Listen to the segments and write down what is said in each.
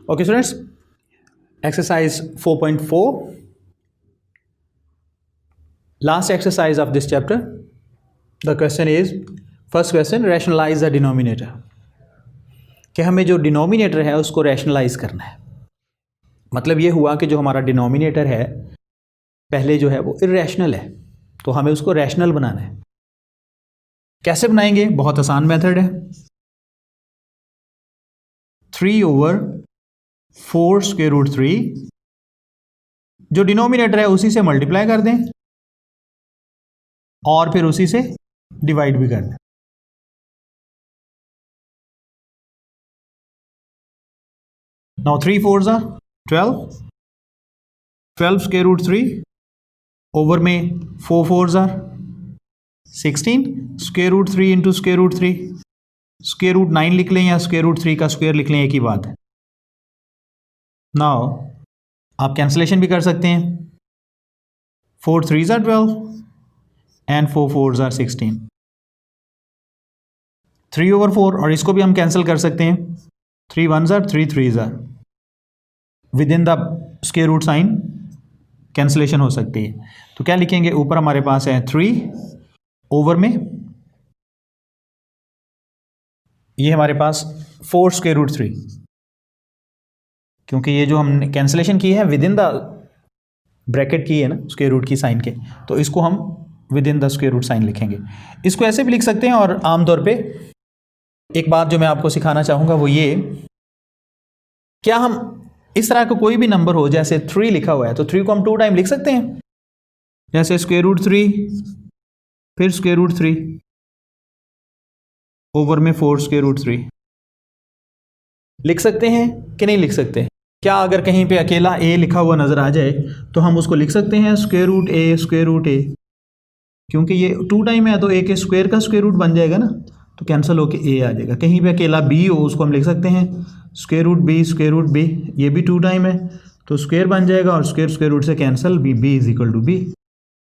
Okay, students, exercise 4.4, last exercise of this chapter. The question is, first question, rationalize the denominator. कि हमें जो denominator है उसको rationalise करना है। मतलब ये हुआ कि जो हमारा डिनोमिनेटर है पहले जो है वो इरेशनल है, तो हमें उसको रैशनल बनाना है। कैसे बनाएंगे? बहुत आसान मेथड है। 3/4 स्क्वायर रूट 3, जो डिनोमिनेटर है उसी से मल्टीप्लाई कर दें और फिर उसी से डिवाइड भी कर दें। Now 3 4s are 12 square root 3 over में 4 4s are 16 square root 3 into square root 3, square root 9 लिख लें या स्क्वायर रूट 3 का स्क्वायर लिख लें, एक ही बात है। नाउ आप कैंसलेशन भी कर सकते हैं। 4 3s are 12 and 4 4s are 16, 3/4, और इसको भी हम कैंसिल कर सकते हैं। 3 1s are 3 3s are, within the square root sign cancellation हो सकती है। तो क्या लिखेंगे? ऊपर हमारे पास है 3 ओवर में ये हमारे पास 4 स्क्वायर रूट 3, क्योंकि ये जो हमने कैंसलेशन की है विद इन द ब्रैकेट की है ना स्क्वायर रूट की साइन के, तो इसको हम within the square root sign लिखेंगे। इसको ऐसे भी लिख सकते हैं, और आमतौर पे एक बात जो मैं आपको सिखाना चाहूँगा वो ये, क्या हम इस तरह का कोई भी नंबर हो, जैसे 3 लिखा हुआ है तो 3 को हम 2 टाइम लिख सकते हैं, जैसे स्क्वायर रूट 3 फिर स्क्वायर रूट 3 ओवर में 4 स्क्वायर रूट 3 लिख सकते हैं कि नहीं लिख सकते? क्या अगर कहीं पे अकेला a लिखा हुआ नज़र आ जाए तो हम उसको लिख सकते हैं square root a square root a, क्योंकि ये 2 टाइम है तो a के स्क्वायर का स्क्वायर रूट बन जाएगा ना, तो कैंसिल होके a आ जाएगा। कहीं पे अकेला b हो उसको हम लिख सकते हैं square root b square root b, ये भी 2 टाइम है तो स्क्वायर बन जाएगा, और स्क्वायर स्क्वायर रूट से cancel, b is equal to b।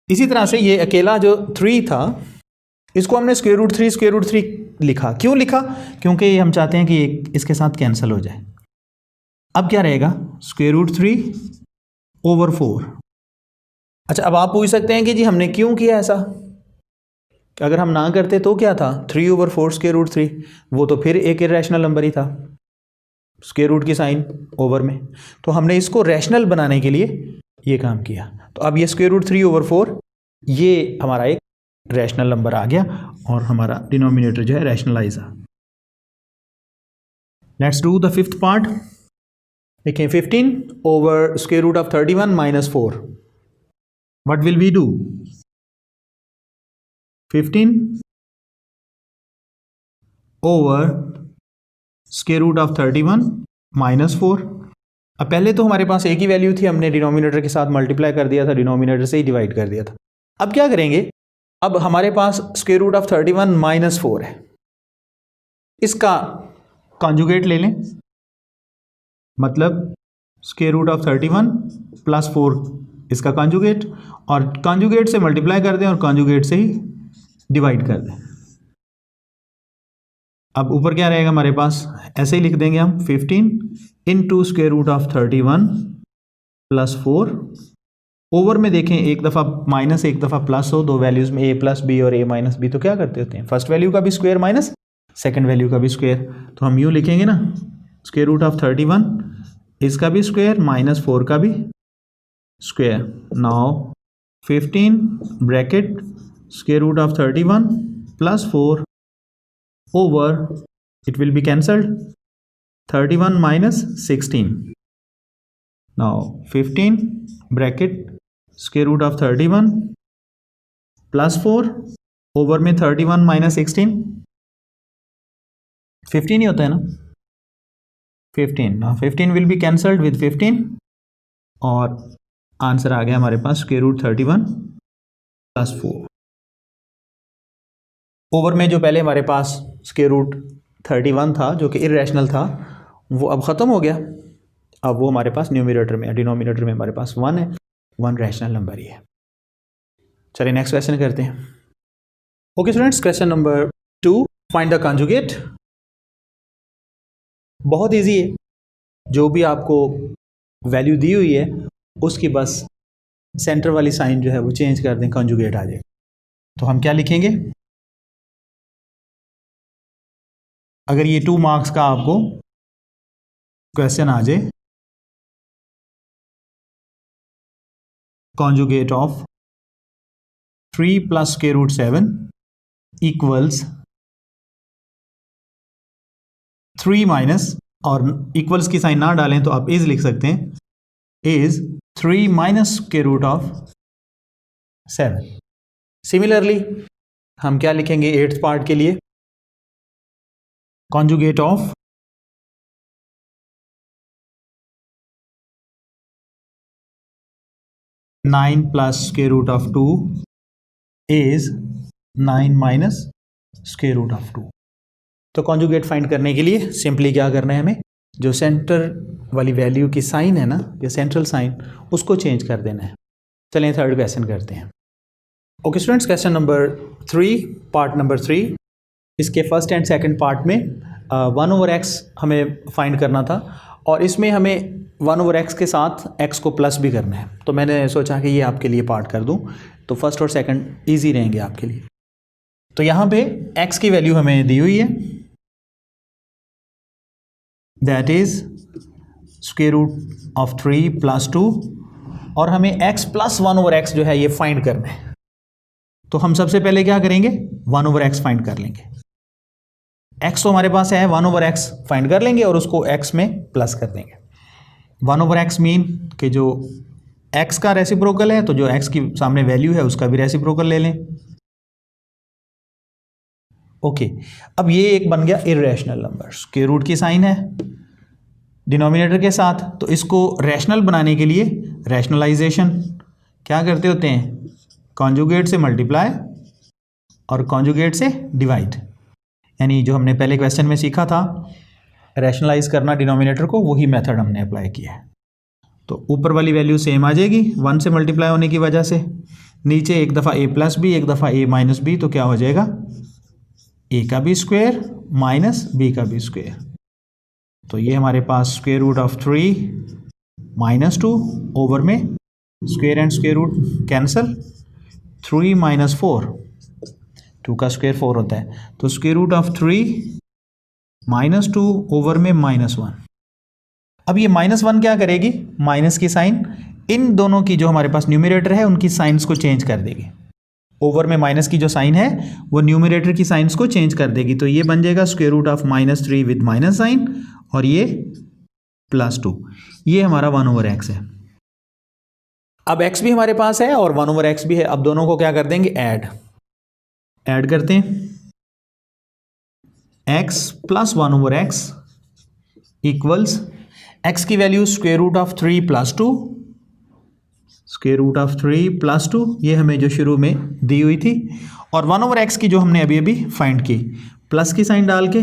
इसी तरह से ये अकेला जो 3 था इसको हमने स्क्वायर रूट 3 स्क्वायर रूट 3 लिखा। क्यों लिखा? क्योंकि हम चाहते हैं कि इसके साथ कैंसिल हो जाए। अब क्या रहेगा? Square root 3/4। अच्छा, अब आप पूछ सकते हैं कि जी हमने क्यों किया ऐसा? अगर हम ना करते तो क्या था? 3/4 स्क्वायर रूट 3, वो तो फिर एक इरेशनल नंबर ही था, स्क्वायर रूट की साइन ओवर में। तो हमने इसको रैशनल बनाने के लिए ये काम किया। तो अब ये स्क्वायर रूट 3/4 ये हमारा एक रैशनल नंबर आ गया और हमारा डिनोमिनेटर जो है रैशनलाइज है। Let's do the fifth part. देखिए 15 over square root of 31 minus 4, what will we do? 15 over square root of 31 minus 4। अब पहले तो हमारे पास एक ही वैल्यू थी, हमने डिनोमिनेटर के साथ मल्टीप्लाई कर दिया था, डिनोमिनेटर से ही डिवाइड कर दिया था। अब क्या करेंगे? अब हमारे पास स्क्वायर रूट ऑफ 31 माइनस 4 है, इसका कॉन्जुगेट ले लें, मतलब स्क्वायर रूट ऑफ 31 प्लस 4 इसका कॉन्जुगेट, और कॉन्जुगेट से मल्टीप्लाई कर दें और कॉन्जुगेट से ही डिवाइड कर दें। अब ऊपर क्या रहेगा हमारे पास? ऐसे ही लिख देंगे हम 15 into square root of 31 plus 4 over में देखें एक दफ़ा माइनस एक दफ़ा प्लस हो, दो वैल्यूज़ में a प्लस बी और a माइनस बी, तो क्या करते होते हैं? फर्स्ट वैल्यू का भी स्क्वायर माइनस सेकंड वैल्यू का भी स्क्वायर। तो हम यूँ लिखेंगे ना, स्क्वायर रूट ऑफ 31 इसका भी स्क्वायर माइनस 4 का भी square. Now 15 bracket square root of 31 plus 4 over, it will be cancelled, 31 minus 16। Now 15 bracket square root of 31 plus 4 over में 31 माइनस 16, 15 ही होता है ना, 15। Now 15 will be cancelled with 15, और answer आ गया हमारे पास स्क्वायर रूट 31 प्लस 4। ओवर में जो पहले हमारे पास स्क्वायर रूट 31 था जो कि इरेशनल था, वो अब ख़त्म हो गया। अब वो हमारे पास न्यूमरेटर में, डिनोमिनेटर में हमारे पास 1 है, 1 रैशनल नंबर ही है। चलिए नेक्स्ट क्वेश्चन करते हैं। Okay students, question number 2, find the conjugate. बहुत इजी है, जो भी आपको वैल्यू दी हुई है उसकी बस सेंटर वाली साइन जो है वो चेंज कर दें, कॉन्जुगेट आ जाए। तो हम क्या लिखेंगे, अगर ये 2 मार्क्स का आपको क्वेश्चन आ जाए, कॉन्जुगेट ऑफ 3 + √7 इक्वल्स 3 माइनस, और इक्वल्स की साइन ना डालें तो आप इज लिख सकते हैं, इज 3 माइनस √7। सिमिलरली हम क्या लिखेंगे 8th पार्ट के लिए, कॉन्जुगेट ऑफ 9 + √2 इज 9 माइनस √2। तो कॉन्जुगेट फाइंड करने के लिए सिंपली क्या करना है, हमें जो सेंटर वाली वैल्यू की साइन है ना, या सेंट्रल साइन, उसको चेंज कर देना है। चलें 3rd क्वेश्चन करते हैं। Okay students, question number 3, part number 3। इसके फर्स्ट एंड सेकंड पार्ट में 1/x हमें फाइंड करना था, और इसमें हमें 1/x के साथ x को प्लस भी करना है। तो मैंने सोचा कि ये आपके लिए पार्ट कर दूं, तो फर्स्ट और सेकंड ईजी रहेंगे आपके लिए। तो यहाँ पे x की वैल्यू हमें दी हुई है, दैट इज √3 + 2, और हमें x + 1/x जो है ये फाइंड करना है। तो हम सबसे पहले क्या करेंगे, 1/x फाइंड कर लेंगे। x तो हमारे पास है, 1/x फाइंड कर लेंगे और उसको x में प्लस कर देंगे। 1/x मीन कि जो x का रेसिप्रोकल है, तो जो x की सामने वैल्यू है उसका भी रेसिप्रोकल ले लें। ओके, अब ये एक बन गया इर्रेशनल नंबर, स्क्वायर रूट की साइन है डिनोमिनेटर के साथ, तो इसको रैशनल बनाने के लिए रैशनलाइजेशन क्या करते होते हैं, कॉन्जुगेट से मल्टीप्लाई और कॉन्जुगेट से डिवाइड, यानी जो हमने पहले क्वेश्चन में सीखा था रैशनलाइज करना डिनोमिनेटर को, वही मेथड हमने अप्लाई किया है। तो ऊपर वाली वैल्यू सेम आ जाएगी 1 से मल्टीप्लाई होने की वजह से, नीचे एक दफ़ा a + b, एक दफ़ा a - b, तो क्या हो जाएगा, a का भी स्क्वायर माइनस b का भी स्क्वायर। तो ये हमारे पास √3 - 2 ओवर में square and square root cancel, 3 - 4, 2 का स्क्वायर 4 होता है, तो √3 - 2 ओवर में -1। अब ये -1 क्या करेगी, माइनस की साइन इन दोनों की जो हमारे पास न्यूमरेटर है उनकी साइंस को चेंज कर देगी। ओवर में माइनस की जो साइन है वो न्यूमरेटर की साइंस को चेंज कर देगी, तो ये बन जाएगा √-3 विद माइनस साइन, और ये +2, ये हमारा 1/x है। अब x भी हमारे पास है और 1/x भी है, अब दोनों को क्या कर देंगे, ऐड करते हैं, x + 1/x इक्वल्स x की वैल्यू √3 + 2, √3 + 2, ये हमें जो शुरू में दी हुई थी, और 1/x की जो हमने अभी अभी फाइंड की, प्लस की साइन डाल के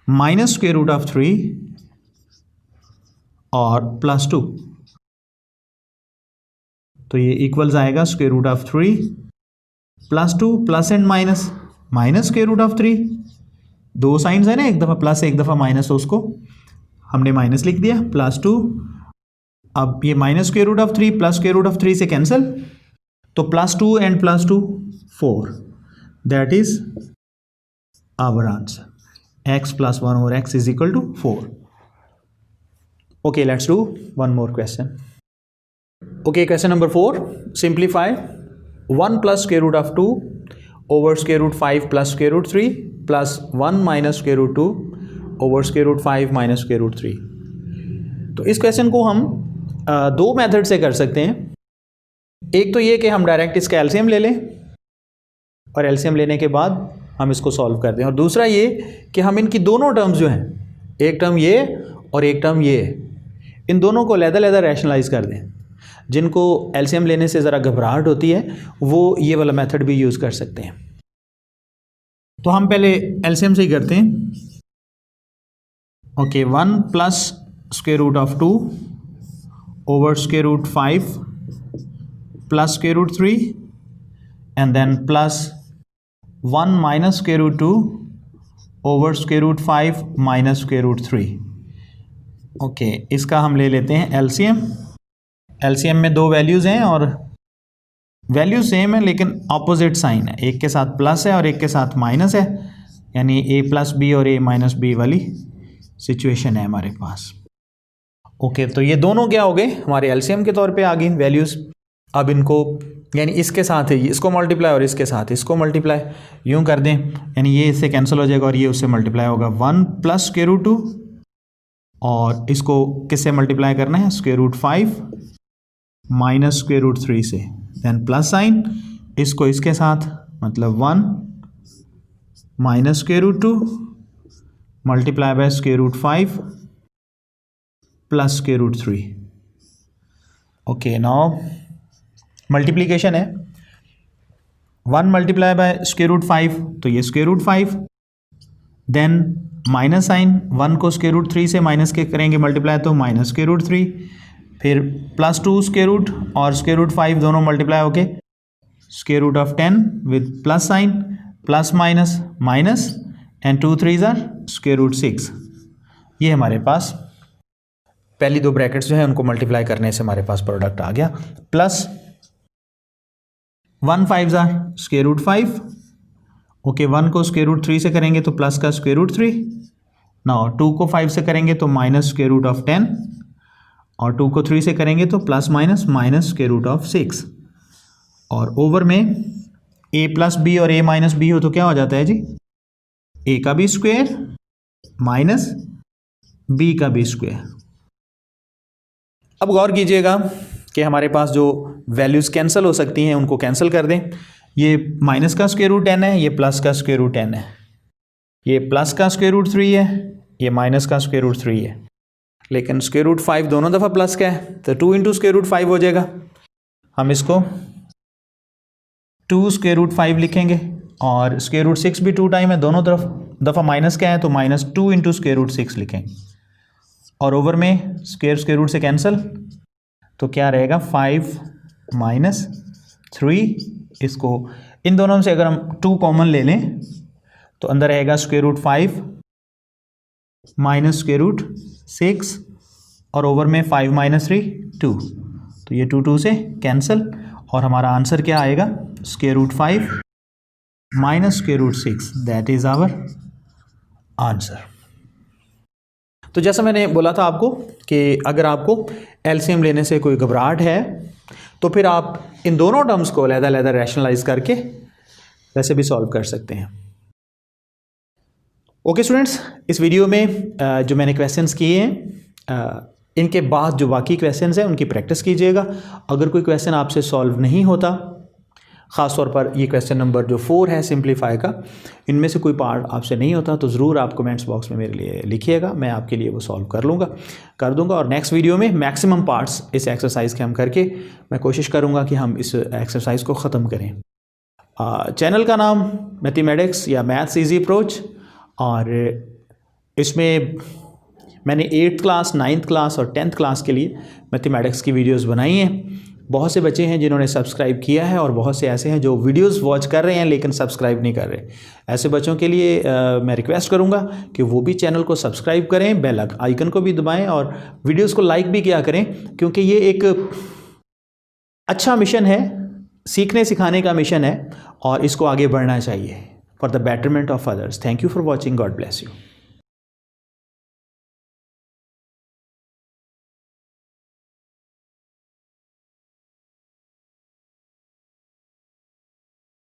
-√3 और +2, तो ये इक्वल्स आएगा √3 + 2 प्लस एंड माइनस -√3, दो साइंस है ना, एक दफ़ा प्लस एक दफ़ा माइनस, तो उसको हमने माइनस लिख दिया, +2। अब ये -√3 प्लस √3 से कैंसिल, तो +2 and +2 4, that is our answer, x + 1/x is equal to 4। Okay, let's do one more question. Okay, question number 4, simplify 1 + √2 over √5 + √3 plus 1 - √2 over √5 - √3। तो इस क्वेश्चन को हम दो मेथड से कर सकते हैं। एक तो ये कि हम डायरेक्ट इसका एलसीएम ले लें और एलसीएम लेने के बाद हम इसको सॉल्व कर दें, और दूसरा ये कि हम इनकी दोनों टर्म्स जो हैं, एक टर्म ये और एक टर्म ये, इन दोनों को अलग-अलग रैशनलाइज कर दें। जिनको एलसीएम लेने से ज़रा घबराहट होती है वो ये वाला मेथड भी यूज़ कर सकते हैं। तो हम पहले एलसीएम से ही करते हैं। Okay, 1 + √2 over √5 plus √3 and then plus 1 minus √2 over √5 minus √3. Okay, इसका हम ले लेते हैं एलसीएम। एलसीएम में दो वैल्यूज़ हैं और वैल्यू सेम है लेकिन ऑपोजिट साइन है, एक के साथ प्लस है और एक के साथ माइनस है, यानी ए प्लस बी और ए माइनस बी वाली सिचुएशन है हमारे पास। ओके, तो ये दोनों क्या हो गए हमारे एलसीएम के तौर पे आ गई वैल्यूज़। अब इनको यानी इसके साथ है इसको मल्टीप्लाई और इसके साथ इसको मल्टीप्लाई यूँ कर दें, यानी ये इससे कैंसिल हो जाएगा और ये उससे मल्टीप्लाई होगा 1 प्लस स्क्वायर रूट 2 और इसको किससे मल्टीप्लाई करना है square root 5 minus square root 3 से, देन प्लस साइन इसको इसके साथ मतलब 1 minus square root 2 multiply by square root 5 plus square root 3। Okay, now multiplication है 1 मल्टीप्लाई बाय स्क्वायर रूट 5 तो ये square root 5, then minus sign 1 को स्क्वायर रूट 3 से माइनस के करेंगे मल्टीप्लाई तो माइनस स्क्वायर रूट 3, फिर प्लस 2 स्क्वायर रूट और स्क्वायर रूट 5 दोनों मल्टीप्लाई होके square root of 10 with plus sign plus minus minus and 2 3s are square root 6। ये हमारे पास पहली दो ब्रैकेट्स जो है उनको मल्टीप्लाई करने से हमारे पास प्रोडक्ट आ गया, plus 1 5s are square root 5। Okay, 1 को स्क्वायर रूट 3 से करेंगे तो प्लस का स्क्वायर रूट 3, नाउ 2 को 5 से करेंगे तो माइनस स्क्वायर रूट ऑफ 10 और 2 को 3 से करेंगे तो plus minus minus square root of 6 और ओवर में a प्लस बी और a माइनस बी हो तो क्या हो जाता है जी a का भी स्क्वायर माइनस b का भी स्क्वायर। अब गौर कीजिएगा कि हमारे पास जो वैल्यूज़ कैंसिल हो सकती हैं उनको कैंसिल कर दें। ये माइनस का स्क्वायर रूट 10 है, ये प्लस का स्क्वायर रूट 10 है, ये प्लस का स्क्वायर रूट 3 है, ये माइनस का स्क्वायर रूट 3 है, लेकिन स्क्वायर रूट 5 दोनों दफ़ा प्लस का है तो 2 इंटू स्क्वायर रूट 5 हो जाएगा। हम इसको 2 स्क्वायर रूट 5 लिखेंगे और स्क्वायर रूट 6 भी 2 टाइम है, दोनों तरफ दफ़ा माइनस का है तो माइनस 2 इंटू स्क्वायर रूट 6 लिखेंगे और ओवर में स्क्वायर रूट से कैंसिल तो क्या रहेगा 5 माइनस 3, इसको इन दोनों में से अगर हम 2 कॉमन ले लें तो अंदर रहेगा square root 5 minus square root 6 और ओवर में 5 माइनस 3 2, तो ये 2 2 से कैंसिल और हमारा आंसर क्या आएगा square root 5 minus square root 6, that is our answer. तो जैसा मैंने बोला था आपको कि अगर आपको एलसीएम लेने से कोई घबराहट है तो फिर आप इन दोनों टर्म्स को अलग-अलग रैशनलाइज करके वैसे भी सॉल्व कर सकते हैं। ओके स्टूडेंट्स, इस वीडियो में जो मैंने क्वेश्चंस किए हैं इनके बाद जो बाकी क्वेश्चंस हैं उनकी प्रैक्टिस कीजिएगा। अगर कोई क्वेश्चन आपसे सॉल्व नहीं होता, ख़ास तौर पर ये क्वेश्चन नंबर जो 4 है सिंप्लीफाई का, इनमें से कोई पार्ट आपसे नहीं होता तो ज़रूर आप कमेंट्स बॉक्स में मेरे लिए लिखिएगा, मैं आपके लिए वो सॉल्व कर दूंगा और नेक्स्ट वीडियो में मैक्सिमम पार्ट्स इस एक्सरसाइज के हम करके मैं कोशिश करूँगा कि हम इस एक्सरसाइज को ख़त्म करें। चैनल का नाम मैथमेटिक्स या मैथ्स ईजी अप्रोच और इसमें मैंने 8th क्लास 9th क्लास और 10th क्लास के लिए मैथमेटिक्स की वीडियोस बनाई हैं। बहुत से बच्चे हैं जिन्होंने सब्सक्राइब किया है और बहुत से ऐसे हैं जो वीडियोस वॉच कर रहे हैं लेकिन सब्सक्राइब नहीं कर रहे। ऐसे बच्चों के लिए मैं रिक्वेस्ट करूंगा कि वो भी चैनल को सब्सक्राइब करें, बेल आइकन को भी दबाएं और वीडियोस को लाइक भी किया करें, क्योंकि ये एक अच्छा मिशन है, सीखने सिखाने का मिशन है और इसको आगे बढ़ना चाहिए for the betterment of others. Thank you for watching, God bless you.